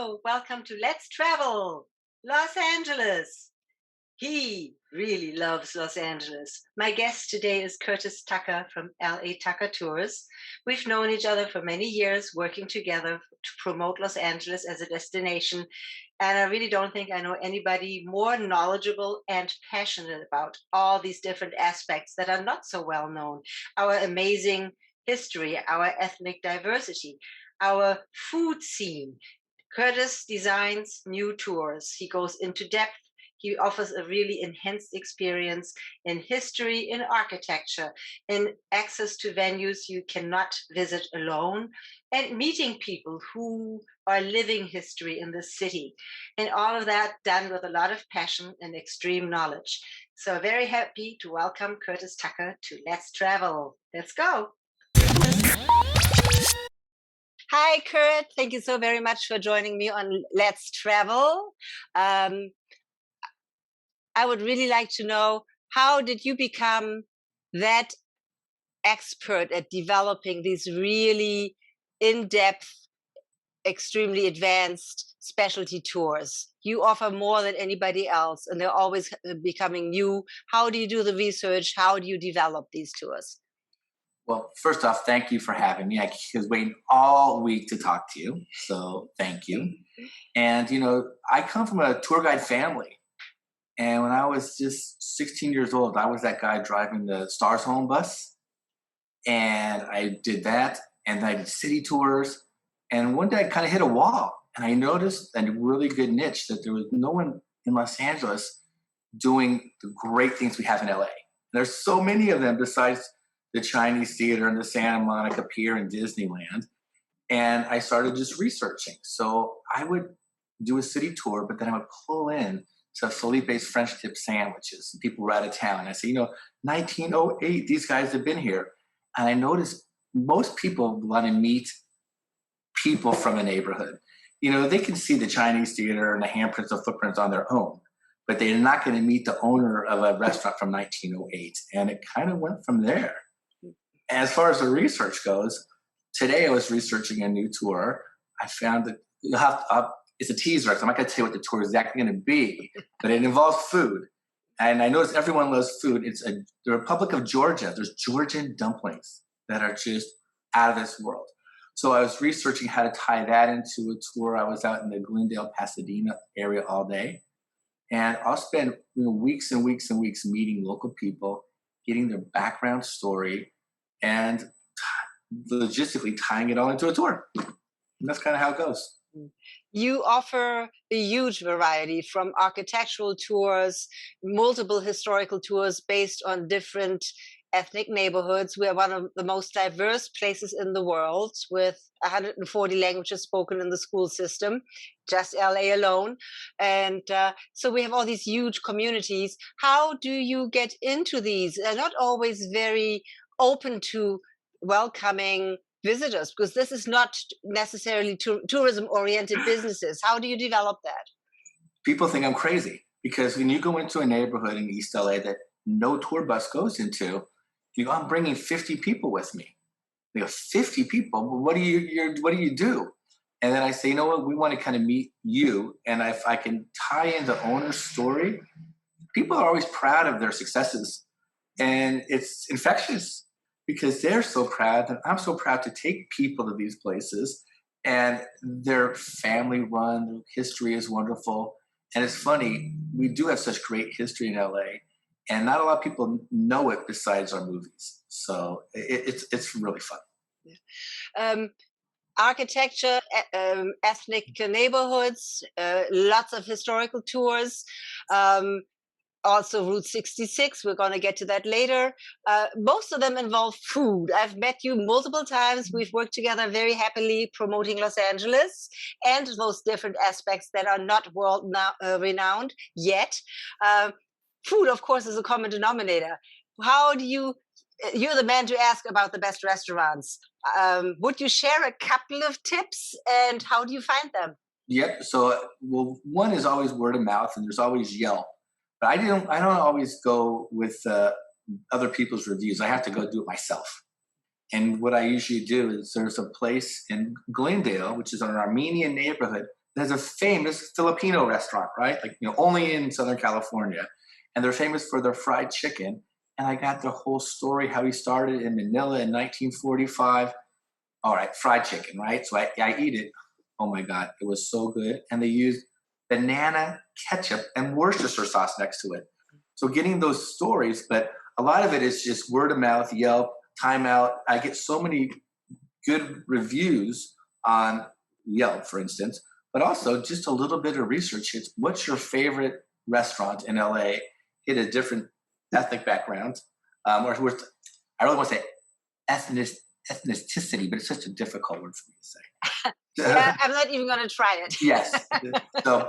Hello, welcome to Let's Travel, Los Angeles. He really loves Los Angeles. My guest today is Curtis Tucker from LA Tucker Tours. We've known each other for many years, working together to promote Los Angeles as a destination. And I really don't think I know anybody more knowledgeable and passionate about all these different aspects that are not so well known. Our amazing history, our ethnic diversity, our food scene. Curtis designs new tours. He goes into depth. He offers a really enhanced experience in history, in architecture, in access to venues you cannot visit alone, and meeting people who are living history in the city. And all of that done with a lot of passion and extreme knowledge. So, very happy to welcome Curtis Tucker to Let's Travel. Let's go. Hi, Kurt. Thank you so very much for joining me on Let's Travel. I would really like to know, how did you become that expert at developing these really in-depth, extremely advanced specialty tours? You offer more than anybody else, and they're always becoming new. How do you do the research? How do you develop these tours? Well, first off, thank you for having me. I was waiting all week to talk to you, so thank you. And, I come from a tour guide family. And when I was just 16 years old, I was that guy driving the Stars Home bus. And I did that, and I did city tours. And one day I kind of hit a wall, and I noticed a really good niche that there was no one in Los Angeles doing the great things we have in LA. There's so many of them besides the Chinese Theater and the Santa Monica Pier and Disneyland. And I started just researching. So I would do a city tour, but then I would pull in to Felipe's French tip sandwiches. People were out of town. I say, 1908, these guys have been here. And I noticed most people want to meet people from a neighborhood. They can see the Chinese Theater and the handprints of footprints on their own, but they're not going to meet the owner of a restaurant from 1908. And it kind of went from there. As far as the research goes, today I was researching a new tour. I found that it's a teaser, so I'm not going to tell you what the tour is exactly going to be, but it involves food. And I notice everyone loves food. It's the Republic of Georgia. There's Georgian dumplings that are just out of this world. So I was researching how to tie that into a tour. I was out in the Glendale, Pasadena area all day. And I'll spend weeks and weeks and weeks meeting local people, getting their background story, and logistically tying it all into a tour. And that's kind of how it goes. You offer a huge variety, from architectural tours, multiple historical tours based on different ethnic neighborhoods. We are one of the most diverse places in the world, with 140 languages spoken in the school system, just LA alone. And so we have all these huge communities. How do you get into these? They're not always very open to welcoming visitors, because this is not necessarily tourism-oriented businesses. How do you develop that? People think I'm crazy, because when you go into a neighborhood in East LA that no tour bus goes into, I'm bringing 50 people with me. 50 people? Well, what do you do? And then I say, you know what? We want to kind of meet you, and if I can tie in the owner's story, people are always proud of their successes, and it's infectious. Because they're so proud, and I'm so proud to take people to these places, and they're family run, their history is wonderful. And it's funny, we do have such great history in LA, and not a lot of people know it besides our movies. So it's really fun. Architecture, ethnic neighborhoods, lots of historical tours. Also Route 66, we're going to get to that later. Most of them involve food. I've met you multiple times. We've worked together very happily promoting Los Angeles and those different aspects that are not world renowned yet. Food, of course, is a common denominator. How do you're the man to ask about the best restaurants. Would you share a couple of tips, and how do you find them? Yep. So, one is always word of mouth, and there's always Yelp. But I don't always go with other people's reviews. I have to go do it myself. And what I usually do is, there's a place in Glendale, which is an Armenian neighborhood, there's a famous Filipino restaurant, right? Like, only in Southern California. And they're famous for their fried chicken. And I got the whole story, how he started in Manila in 1945. All right, fried chicken, right? So I eat it. Oh my God, it was so good. And they used banana ketchup and Worcestershire sauce next to it. So getting those stories, but a lot of it is just word of mouth, Yelp, Time Out. I get so many good reviews on Yelp, for instance, but also just a little bit of research. It's what's your favorite restaurant in LA? Hit a different ethnic background, or I really want to say ethnicity, but it's such a difficult word for me to say. Yeah, I'm not even going to try it. Yes. So,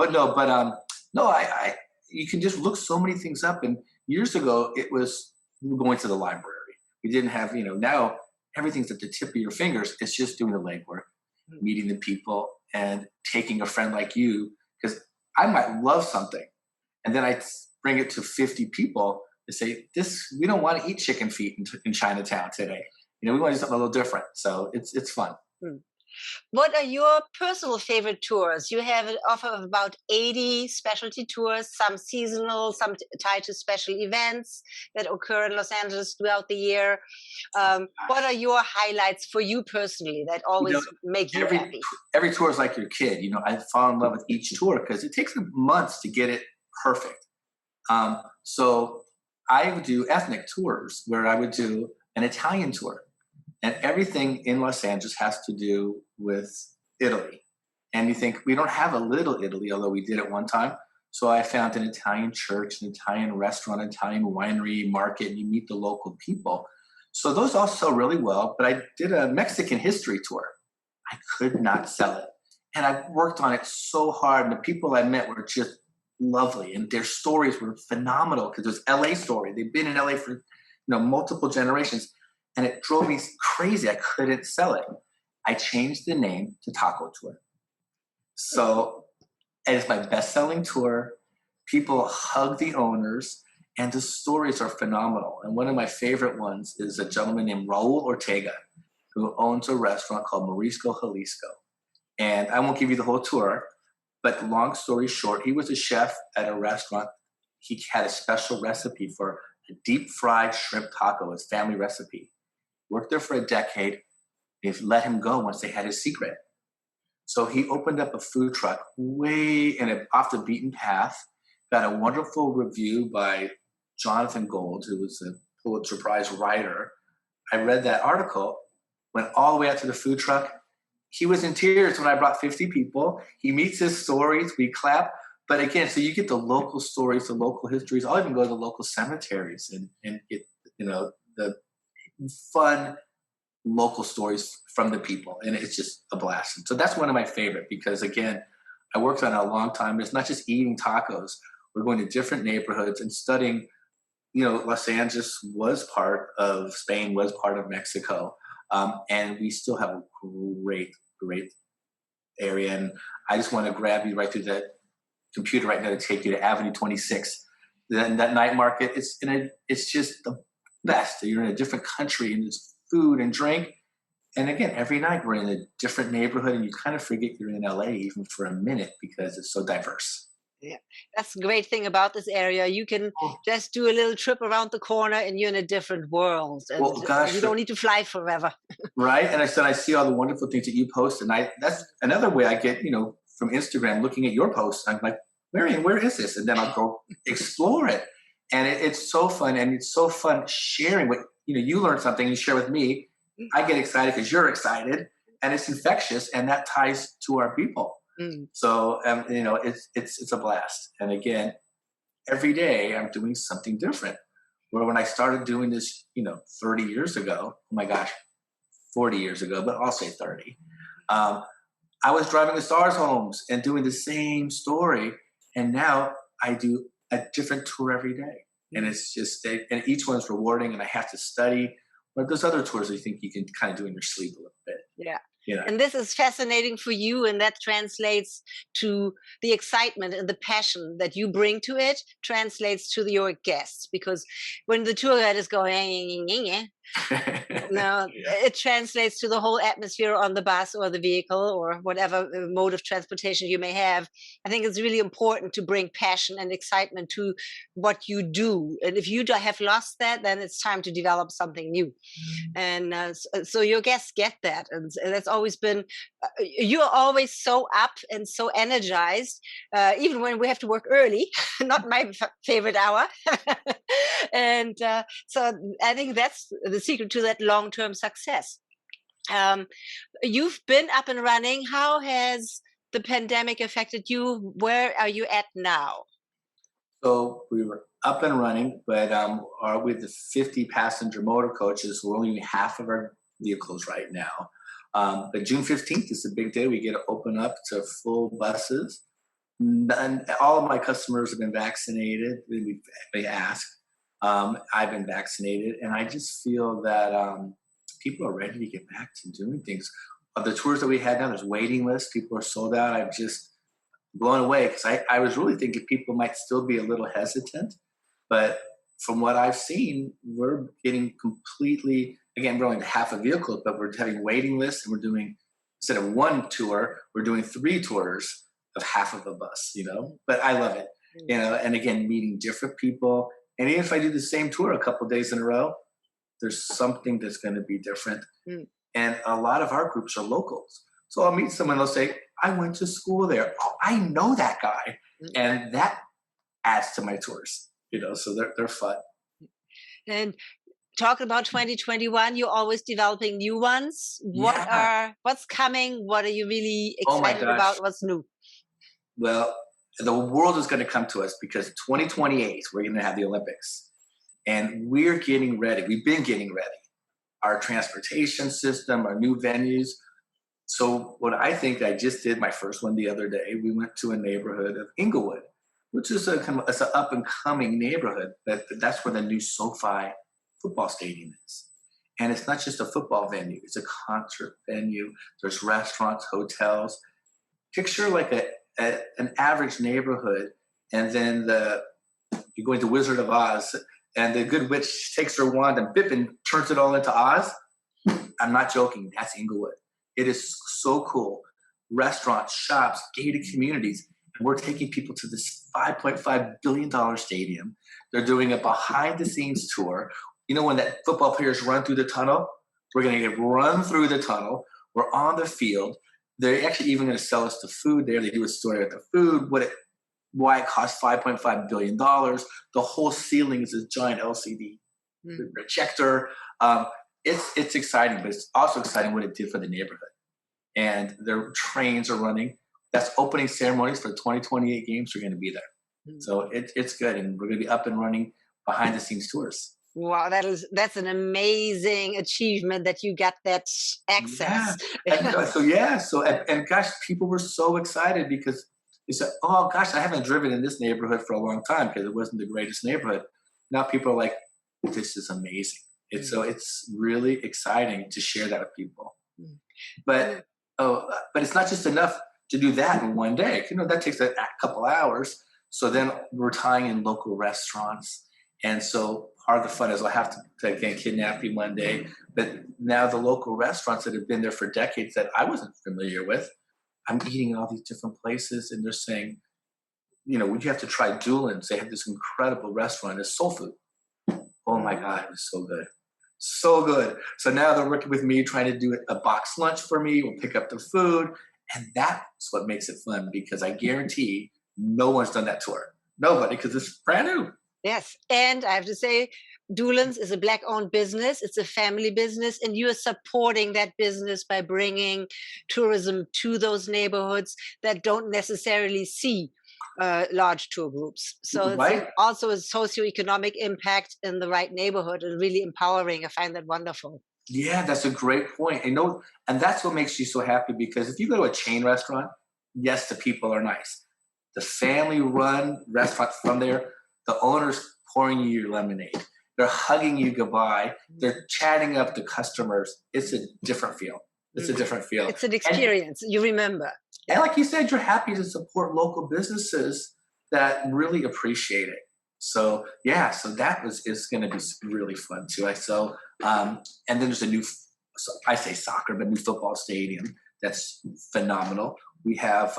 no, I you can just look so many things up. And years ago, it was going to the library. We didn't have, now everything's at the tip of your fingers. It's just doing the legwork, meeting the people, and taking a friend like you, because I might love something, and then I bring it to 50 people to say, we don't want to eat chicken feet in Chinatown today. We want to do something a little different. So it's fun. What are your personal favorite tours? You have an offer of about 80 specialty tours, some seasonal, some tied to special events that occur in Los Angeles throughout the year. What are your highlights for you personally that always make you happy? Every tour is like your kid. I fall in love with each tour because it takes months to get it perfect. So I would do ethnic tours where I would do an Italian tour. And everything in Los Angeles has to do with Italy. And you think, we don't have a Little Italy, although we did at one time. So I found an Italian church, an Italian restaurant, an Italian winery, market, and you meet the local people. So those all sell really well. But I did a Mexican history tour. I could not sell it. And I worked on it so hard. And the people I met were just lovely. And their stories were phenomenal because it was LA story. They've been in LA for multiple generations. And it drove me crazy. I couldn't sell it. I changed the name to Taco Tour. So it's my best-selling tour. People hug the owners, and the stories are phenomenal. And one of my favorite ones is a gentleman named Raul Ortega, who owns a restaurant called Marisco Jalisco. And I won't give you the whole tour, but long story short, he was a chef at a restaurant. He had a special recipe for a deep-fried shrimp taco, his family recipe. Worked there for a decade. They let him go once they had his secret. So he opened up a food truck way off the beaten path, got a wonderful review by Jonathan Gold, who was a Pulitzer Prize writer. I read that article, went all the way out to the food truck. He was in tears when I brought 50 people. He meets his stories, we clap. But again, so you get the local stories, the local histories. I'll even go to the local cemeteries and get, the fun local stories from the people, and it's just a blast. And so that's one of my favorite because, again, I worked on it a long time. It's not just eating tacos. We're going to different neighborhoods and studying. Los Angeles was part of Spain, was part of Mexico, and we still have a great area. And I just want to grab you right through the computer right now to take you to Avenue 26. Then that night market, it's just the best. You're in a different country and there's food and drink. And again, every night we're in a different neighborhood and you kind of forget you're in LA even for a minute because it's so diverse. Yeah, that's the great thing about this area. You can just do a little trip around the corner and you're in a different world. And you don't need to fly forever. Right. And I see all the wonderful things that you post. And that's another way I get, from Instagram, looking at your posts. I'm like, Marion, where is this? And then I'll go explore it. And it's so fun, and it's so fun sharing what you learn something, you share with me. I get excited because you're excited, and it's infectious, and that ties to our people. So it's a blast. And again, every day I'm doing something different. Where when I started doing this, 30 years ago, oh my gosh, 40 years ago, but I'll say 30. I was driving to Stars homes and doing the same story, and now I do a different tour every day. And it's just, and each one's rewarding, and I have to study. But those other tours, I think you can kind of do in your sleep a little bit. Yeah. And this is fascinating for you, and that translates to the excitement and the passion that you bring to it, translates to your guests. Because when the tour guide is going, Now, it translates to the whole atmosphere on the bus or the vehicle or whatever mode of transportation you may have. I think it's really important to bring passion and excitement to what you do. And if you have lost that, then it's time to develop something new. And so your guests get that. And that's always been, you're always so up and so energized, even when we have to work early, not my favorite hour. And so I think that's the secret to that long-term success. You've been up and running. How has the pandemic affected you? Where are you at now? So we were up and running, but are with the 50 passenger motor coaches, we're only half of our vehicles right now. But June 15th is a big day. We get to open up to full buses. And all of my customers have been vaccinated. They ask. I've been vaccinated, and I just feel that people are ready to get back to doing things. Of the tours that we had now, there's waiting lists. People are sold out. I'm just blown away because I was really thinking people might still be a little hesitant. But from what I've seen, we're getting completely, again, we're only half a vehicle, but we're having waiting lists, and we're doing, instead of one tour, we're doing 3 tours of half of a bus, But I love it, and again, meeting different people. And even if I do the same tour a couple of days in a row, there's something that's going to be different. And a lot of our groups are locals. So I'll meet someone, they'll say, I went to school there. Oh, I know that guy. And that adds to my tours, so they're fun. And talking about 2021, you're always developing new ones. What's coming? What are you really excited about? What's new? Well, the world is going to come to us because 2028, we're going to have the Olympics. And we're getting ready. We've been getting ready. Our transportation system, our new venues. So what I think I just did, my first one the other day, we went to a neighborhood of Inglewood, which is it's an up-and-coming neighborhood. That's where the new SoFi football stadium is. And it's not just a football venue. It's a concert venue. There's restaurants, hotels. Picture like an average neighborhood, and then you're going to Wizard of Oz, and the good witch takes her wand and Bippin turns it all into Oz. I'm not joking. That's Inglewood. It is so cool. Restaurants, shops, gated communities. And we're taking people to this $5.5 billion stadium. They're doing a behind-the-scenes tour. When that football players run through the tunnel? We're going to run through the tunnel. We're on the field. They're actually even going to sell us the food there. They do a story about the food, why it costs $5.5 billion. The whole ceiling is a giant LCD projector. It's exciting, but it's also exciting what it did for the neighborhood. And their trains are running. That's opening ceremonies for the 2028 games. We're going to be there. So it's good. And we're going to be up and running behind the scenes tours. Wow, that's an amazing achievement that you got that access. Yeah. And gosh, people were so excited because they said, oh gosh, I haven't driven in this neighborhood for a long time because it wasn't the greatest neighborhood. Now people are like, this is amazing. It's really exciting to share that with people. But it's not just enough to do that in one day. That takes a couple hours. So then we're tying in local restaurants. And so part of the fun is I'll have to again, kidnap you one day. But now the local restaurants that have been there for decades that I wasn't familiar with, I'm eating in all these different places. And they're saying, would you have to try Doolin's? They have this incredible restaurant. It's soul food. Oh my God, it was so good. So good. So now they're working with me, trying to do a box lunch for me. We'll pick up the food. And that's what makes it fun because I guarantee no one's done that tour. Nobody, because it's brand new. Yes. And I have to say, Doolin's is a Black-owned business. It's a family business. And you are supporting that business by bringing tourism to those neighborhoods that don't necessarily see large tour groups. So it's also a socioeconomic impact in the right neighborhood and really empowering. I find that wonderful. Yeah, that's a great point. And that's what makes you so happy because if you go to a chain restaurant, yes, the people are nice. The family-run restaurant from there, the owner's pouring you your lemonade. They're hugging you goodbye. They're chatting up the customers. It's a different feel. It's a different feel. It's an experience. You remember. And like you said, you're happy to support local businesses that really appreciate it. So yeah, so that is going to be really fun too. And then there's a new, I say soccer, but new football stadium that's phenomenal. We have,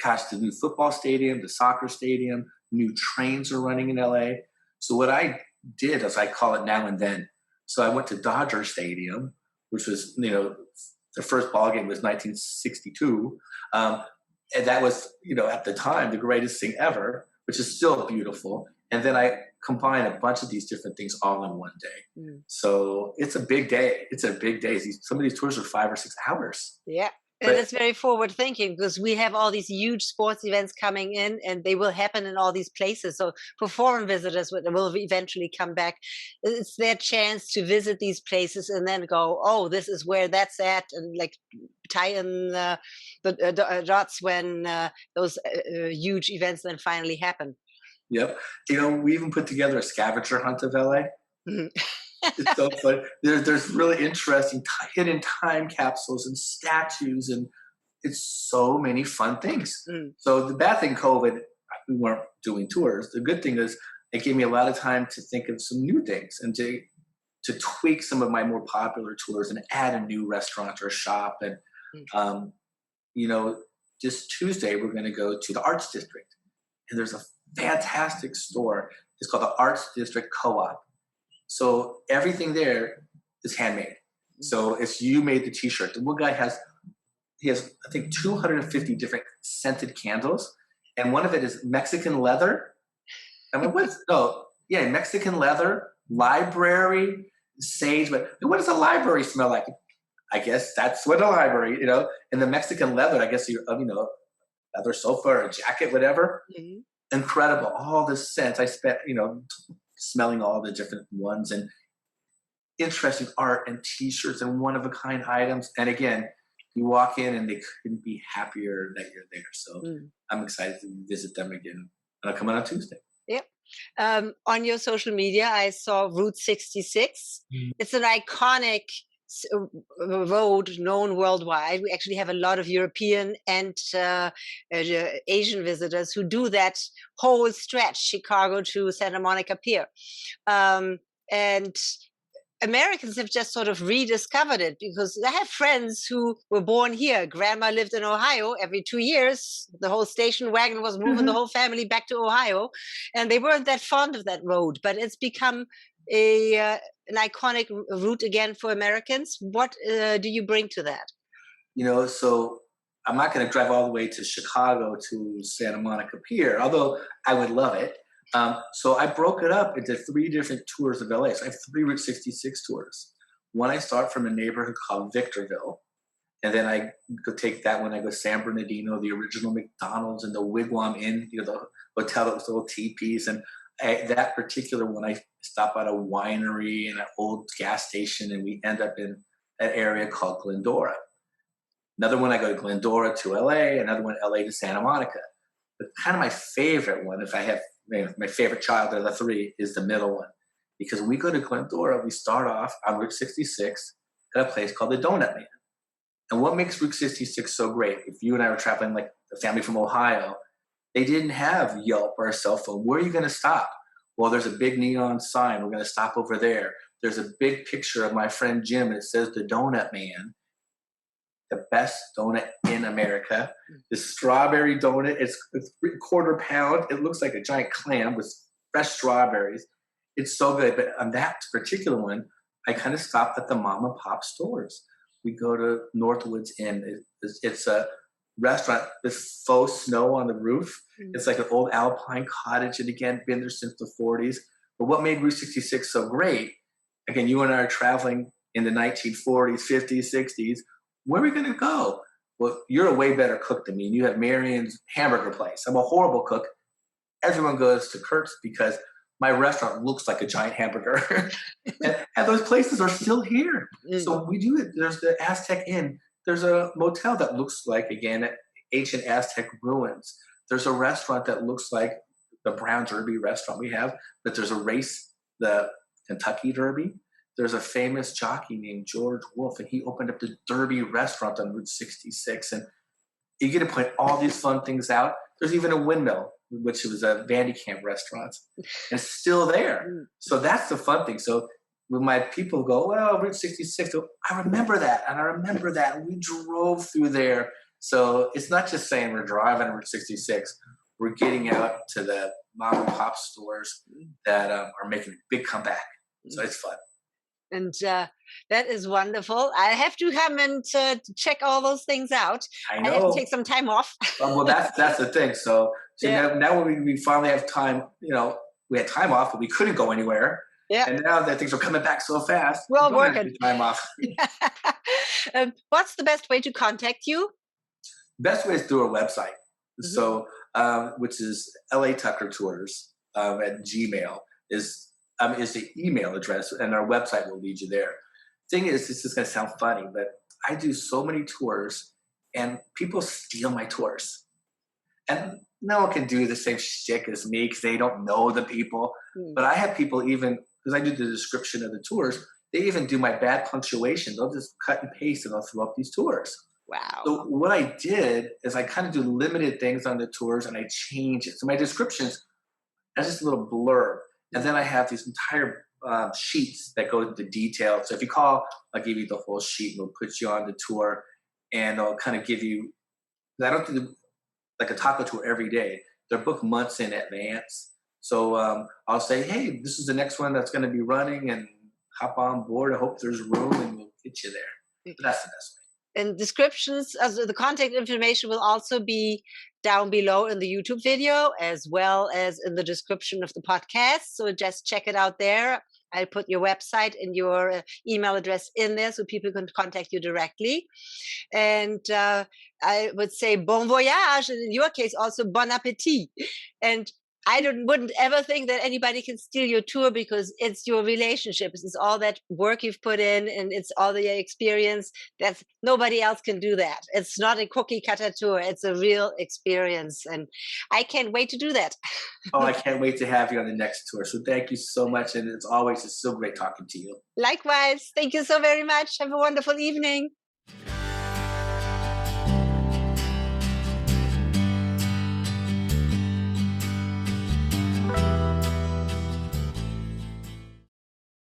gosh, the new football stadium, the soccer stadium, new trains are running in LA. So what I did, as I call it now and then, so I went to Dodger Stadium, which was, the first ball game was 1962. And that was, at the time, the greatest thing ever, which is still beautiful. And then I combine a bunch of these different things all in one day. So it's a big day. It's a big day. Some of these tours are 5 or 6 hours. Yeah. And But that's very forward thinking, because we have all these huge sports events coming in and they will happen in all these places. So for foreign visitors will eventually come back, it's their chance to visit these places and then go, oh, this is where that's at, and like tie in the dots when those huge events then finally happen. yep. We even put together a scavenger hunt of LA. Mhm. It's so fun. There's really interesting hidden time capsules and statues, and it's so many fun things. Mm. So the bad thing, COVID, we weren't doing tours. The good thing is it gave me a lot of time to think of some new things and to tweak some of my more popular tours and add a new restaurant or shop. And this Tuesday we're going to go to the Arts District, and there's a fantastic store. It's called the Arts District Co-op. So everything there is handmade. So it's you made the T-shirt. The one guy has I think 250 different scented candles, and one of it is Mexican leather. I mean, Mexican leather, library, sage. But what does a library smell like? I guess that's what a library, And the Mexican leather, I guess leather sofa or a jacket, whatever. Mm-hmm. Incredible. All this scents. I spent, smelling all the different ones and interesting art and T-shirts and one-of-a-kind items. And again, you walk in and they couldn't be happier that you're there. So I'm excited to visit them again. And I'll come on Tuesday. Yep. On your social media, I saw Route 66. It's an iconic road known worldwide. We actually have a lot of European and Asian visitors who do that whole stretch, Chicago to Santa Monica Pier. And Americans have just sort of rediscovered it, because I have friends who were born here. Grandma lived in Ohio. Every 2 years, the whole station wagon was moving the whole family back to Ohio, and they weren't that fond of that road. But it's become an iconic route again for Americans. What do you bring to that? So I'm not going to drive all the way to Chicago to Santa Monica Pier, although I would love it. So I broke it up into 3 different tours of LA. So I have 3 Route 66 tours. One, I start from a neighborhood called Victorville. And then I go take that one. I go San Bernardino, the original McDonald's and the Wigwam Inn, the hotel that was little teepees. And that particular one, I stop at a winery and an old gas station, and we end up in an area called Glendora. Another one, I go to Glendora to LA. Another one, LA to Santa Monica. But kind of my favorite one, if I have my favorite child of the 3, is the middle one. Because when we go to Glendora, we start off on Route 66 at a place called the Donut Man. And what makes Route 66 so great, if you and I were traveling like a family from Ohio, they didn't have Yelp or a cell phone. Where are you going to stop? Well, there's a big neon sign. We're going to stop over there. There's a big picture of my friend Jim, and it says the Donut Man. The best donut in America. The strawberry donut, it's 1/4 pound. It looks like a giant clam with fresh strawberries. It's so good. But on that particular one, I kind of stopped at the mom and pop stores. We go to Northwoods Inn. It's a restaurant with faux snow on the roof. It's like an old Alpine cottage. And again, been there since the 40s. But what made Route 66 so great, again, you and I are traveling in the 1940s, 50s, 60s. Where are we going to go? Well, you're a way better cook than me. You have Marion's hamburger place. I'm a horrible cook. Everyone goes to Kurt's because my restaurant looks like a giant hamburger. and those places are still here. So we do it. There's the Aztec Inn. There's a motel that looks like, again, ancient Aztec ruins. There's a restaurant that looks like the Brown Derby restaurant we have, but there's a race, the Kentucky Derby. There's a famous jockey named George Wolfe, and he opened up the Derby restaurant on Route 66. And you get to point all these fun things out. There's even a windmill. which was a Vandycamp restaurant. And it's still there. So that's the fun thing. So when my people go, well, Route 66, I remember that. And I remember that. And we drove through there. So it's not just saying we're driving Route 66. We're getting out to the mom and pop stores that are making a big comeback. So it's fun. And that is wonderful. I have to come and check all those things out. I I have to know. take some time off. Well, that's the thing. So now we finally have time, we had time off, but we couldn't go anywhere. Yeah. And now that things are coming back so fast, well, we don't have any time off. What's the best way to contact you? Best way is through our website. So, which is LA Tucker Tours at Gmail is the email address, and our website will lead you there. Thing is, this is going to sound funny, but I do so many tours, and people steal my tours. And no one can do the same shtick as me because they don't know the people. But I have people even, because I do the description of the tours, they even do my bad punctuation. They'll just cut and paste and they'll throw up these tours. Wow. So what I did is I kind of do limited things on the tours and I change it. So my descriptions, that's just a little blurb. And then I have these entire sheets that go into detail. So if you call, I'll give you the whole sheet and we'll put you on the tour and I'll kind of give you, I don't do like a taco tour every day. They're booked months in advance. So I'll say, hey, this is the next one that's going to be running and hop on board. I hope there's room and we'll get you there. But that's the best way. And descriptions, the contact information will also be down below in the YouTube video as well as in the description of the podcast. So just check it out there. I'll put your website and your email address in there so people can contact you directly. And I would say bon voyage, and in your case also bon appetit. And I wouldn't ever think that anybody can steal your tour because it's your relationships. It's all that work you've put in and it's all the experience. That's nobody else can do that. It's not a cookie cutter tour. It's a real experience. And I can't wait to do that. Oh, I can't wait to have you on the next tour. So thank you so much. And it's so great talking to you. Likewise. Thank you so very much. Have a wonderful evening.